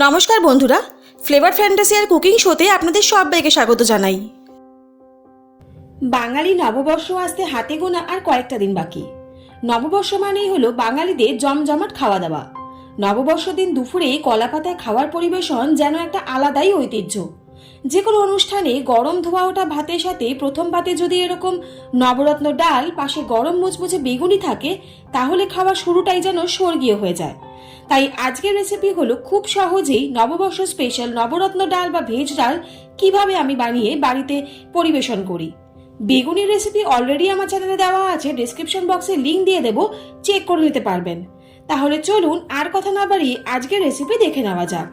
নমস্কার বন্ধুরা, flavour fantasy আর cooking শোতে আপনাদের সবাইকে স্বাগত জানাই। বাঙালি নববর্ষ আসতে হাতে গোনা আর কয়েকটা দিন বাকি। নববর্ষ মানেই হলো বাঙালিদের জমজমাট খাওয়া দাওয়া। নববর্ষ দিন দুপুরে কলাপাতায় খাওয়ার পরিবেশন যেন একটা আলাদাই ঐতিহ্য। যে কোনো অনুষ্ঠানে গরম ধোয়া ওঠা ভাতের সাথে প্রথম পাতে যদি এরকম নবরত্ন ডাল, পাশে গরম মুচমুচে বেগুনি থাকে, তাহলে খাওয়ার শুরুটাই যেন স্বর্গীয় হয়ে যায়। তাই আজকের রেসিপি হলো খুব সহজেই নববর্ষ স্পেশাল নবরত্ন ডাল বা ভেজ ডাল কিভাবে আমি বানিয়ে বাড়িতে পরিবেশন করি। বেগুনির রেসিপি অলরেডি আমার চ্যানেলে দেওয়া আছে, ডেসক্রিপশন বক্সে লিংক দিয়ে দেবো, চেক করে নিতে পারবেন। তাহলে চলুন আর কথা না বাড়িয়ে আজকের রেসিপি দেখে নেওয়া যাক।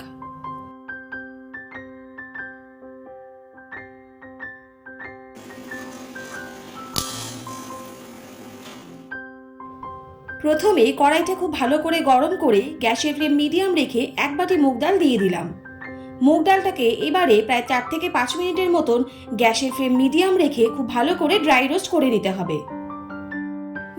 প্রথমে কড়াইটা খুব ভালো করে গরম করে গ্যাসের ফ্লেম মিডিয়াম রেখে এক বাটি মুগ ডাল দিয়ে দিলাম। মুগ ডালটাকে এবারে প্রায় 4 থেকে 5 মিনিটের মতন গ্যাসের ফ্লেম মিডিয়াম রেখে খুব ভালো করে ড্রাই রোস্ট করে নিতে হবে।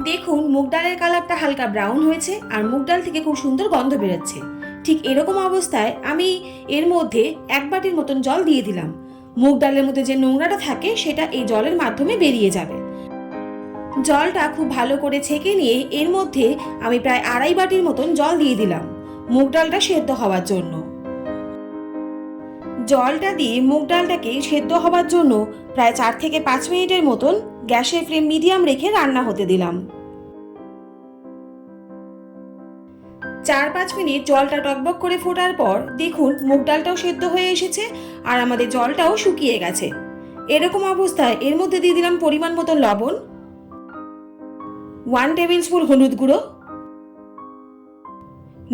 দেখুন মুগ ডালের কালারটা হালকা ব্রাউন হয়েছে আর মুগ ডাল থেকে খুব সুন্দর গন্ধ বেরোচ্ছে। ঠিক এরকম অবস্থায় আমি এর মধ্যে এক বাটির মতন জল দিয়ে দিলাম। মুগ ডালের মধ্যে যে নোংরাটা থাকে সেটা এই জলের মাধ্যমে বেরিয়ে যাবে। জলটা খুব ভালো করে ছেঁকে নিয়ে এর মধ্যে আমি প্রায় 2.5 বাটির মতন জল দিয়ে দিলাম মুগ ডালটা সেদ্ধ হওয়ার জন্য। জলটা দিয়ে মুগ ডালটাকে সেদ্ধ হওয়ার জন্য প্রায় 4 থেকে 5 মিনিটের মতন গ্যাসের ফ্লেম মিডিয়াম রেখে রান্না হতে দিলাম। 4-5 মিনিট জলটা টকবক করে ফোটার পর দেখুন মুগ ডালটাও সেদ্ধ হয়ে এসেছে আর আমাদের জলটাও শুকিয়ে গেছে। এরকম অবস্থায় এর মধ্যে দিয়ে দিলাম পরিমাণ মতো লবণ, 1 টেবিল স্পুন হলুদ গুঁড়ো।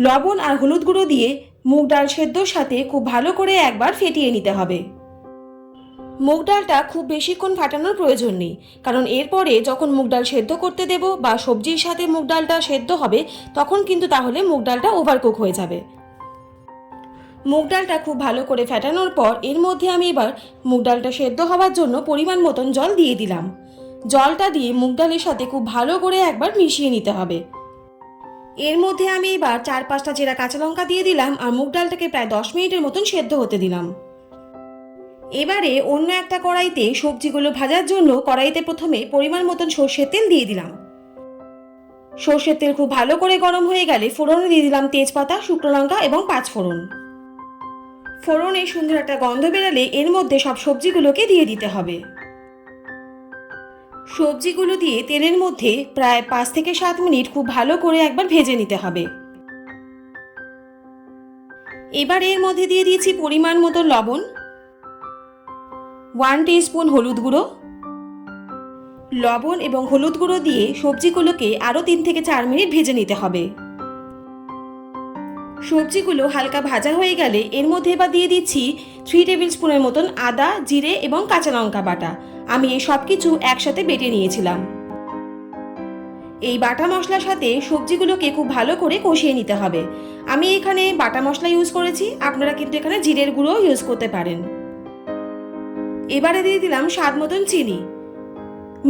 লবণ আর হলুদ গুঁড়ো দিয়ে মুগ ডাল সেদ্ধর সাথে খুব ভালো করে একবার ফেটিয়ে নিতে হবে। মুগ ডালটা খুব বেশিক্ষণ ফাটানোর প্রয়োজন নেই, কারণ এরপরে যখন মুগ ডাল সেদ্ধ করতে দেব বা সবজির সাথে মুগ ডালটা সেদ্ধ হবে তখন কিন্তু তাহলে মুগ ডালটা ওভারকুক হয়ে যাবে। মুগ ডালটা খুব ভালো করে ফেটানোর পর এর মধ্যে আমি এবার মুগ ডালটা সেদ্ধ হওয়ার জন্য পরিমাণ মতন জল দিয়ে দিলাম। জলটা দিয়ে মুগ ডালের সাথে খুব ভালো করে একবার মিশিয়ে নিতে হবে। এর মধ্যে আমি এবার 4-5টা চেরা কাঁচা লঙ্কা দিয়ে দিলাম আর মুগ ডালটাকে প্রায় 10 মিনিটের মতন সেদ্ধ হতে দিলাম। এবারে অন্য একটা কড়াইতে সবজিগুলো ভাজার জন্য কড়াইতে প্রথমে পরিমাণ মতন সর্ষের তেল দিয়ে দিলাম। সর্ষের তেল খুব ভালো করে গরম হয়ে গেলে ফোড়নে দিয়ে দিলাম তেজপাতা, শুকনো লঙ্কা এবং 5 ফোড়ন। ফোড়নে সুন্দর একটা গন্ধ বেরালে এর মধ্যে সব সবজিগুলোকে দিয়ে দিতে হবে। সবজিগুলো দিয়ে তেলের মধ্যে প্রায় 5 থেকে 7 মিনিট খুব ভালো করে একবার ভেজে নিতে হবে। এবার এর মধ্যে দিয়ে দিয়েছি পরিমাণ মতো লবণ, 1 টিস্পুন হলুদ গুঁড়ো। লবণ এবং হলুদ গুঁড়ো দিয়ে সবজিগুলোকে আরও 3 থেকে 4 মিনিট ভেজে নিতে হবে। সবজিগুলো হালকা ভাজা হয়ে গেলে এর মধ্যে এবার দিয়ে দিচ্ছি 3 টেবিল স্পুনের মতন আদা, জিরে এবং কাঁচা লঙ্কা বাটা। আমি এই সব কিছু একসাথে বেটে নিয়েছিলাম। এই বাটা মশলার সাথে সবজিগুলোকে খুব ভালো করে কষিয়ে নিতে হবে। আমি এখানে বাটা মশলা ইউজ করেছি, আপনারা কিন্তু এখানে জিরের গুঁড়ো ইউজ করতে পারেন। এবারে দিয়ে দিলাম স্বাদ মতন চিনি।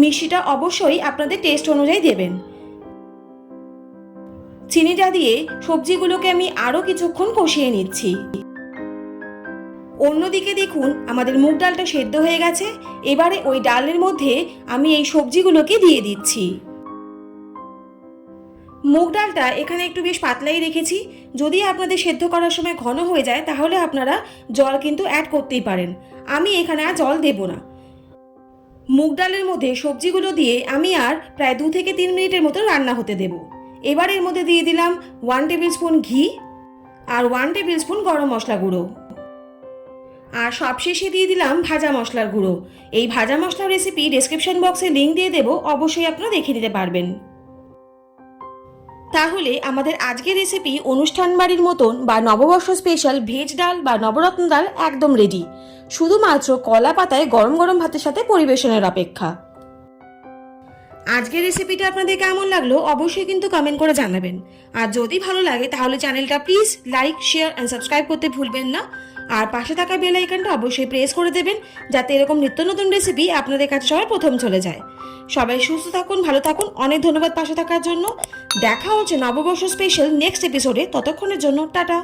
মিষ্টিটা অবশ্যই আপনাদের টেস্ট অনুযায়ী দেবেন। চিনিটা দিয়ে সবজিগুলোকে আমি আরও কিছুক্ষণ কষিয়ে নিচ্ছি। অন্যদিকে দেখুন আমাদের মুগ ডালটা সেদ্ধ হয়ে গেছে। এবারে ওই ডালের মধ্যে আমি এই সবজিগুলোকে দিয়ে দিচ্ছি। মুগ ডালটা এখানে একটু বেশ পাতলাই রেখেছি। যদি আপনাদের সেদ্ধ করার সময় ঘন হয়ে যায় তাহলে আপনারা জল কিন্তু অ্যাড করতেই পারেন। আমি এখানে আর জল দেব না। মুগ ডালের মধ্যে সবজিগুলো দিয়ে আমি আর প্রায় 2 থেকে 3 মিনিটের মতো রান্না হতে দেব। এবার এর মধ্যে দিয়ে দিলাম 1 টেবিল স্পুন ঘি আর 1 টেবিল স্পুন গরম মশলা গুঁড়ো। আর সবশেষে দিয়ে দিলাম ভাজা মশলার গুঁড়ো। এই ভাজা মশলার রেসিপি ডেসক্রিপশন বক্সে লিংক দিয়ে দেবো, অবশ্যই আপনারা দেখে নিতে পারবেন। তাহলে আমাদের আজকের রেসিপি অনুষ্ঠান বাড়ির মতন বা নববর্ষ স্পেশাল ভেজ ডাল বা নবরত্ন ডাল একদম রেডি। শুধুমাত্র কলা পাতায় গরম গরম ভাতের সাথে পরিবেশনের অপেক্ষা। আজকের রেসিপিটা আপনাদের কেমন লাগলো অবশ্যই কিন্তু কমেন্ট করে জানাবেন। আর যদি ভালো লাগে তাহলে চ্যানেলটা please like, share and subscribe করতে ভুলবেন না। আর পাশে থাকা বেল আইকনটা অবশ্যই প্রেস করে দেবেন, যাতে এরকম নিত্য নতুন রেসিপি আপনাদের কাছে সবার প্রথম চলে যায়। সবাই সুস্থ থাকুন, ভালো থাকুন। অনেক ধন্যবাদ পাশে থাকার জন্য। দেখা হচ্ছে নববর্ষ স্পেশাল নেক্সট এপিসোডে। ততক্ষণের জন্য টাটা।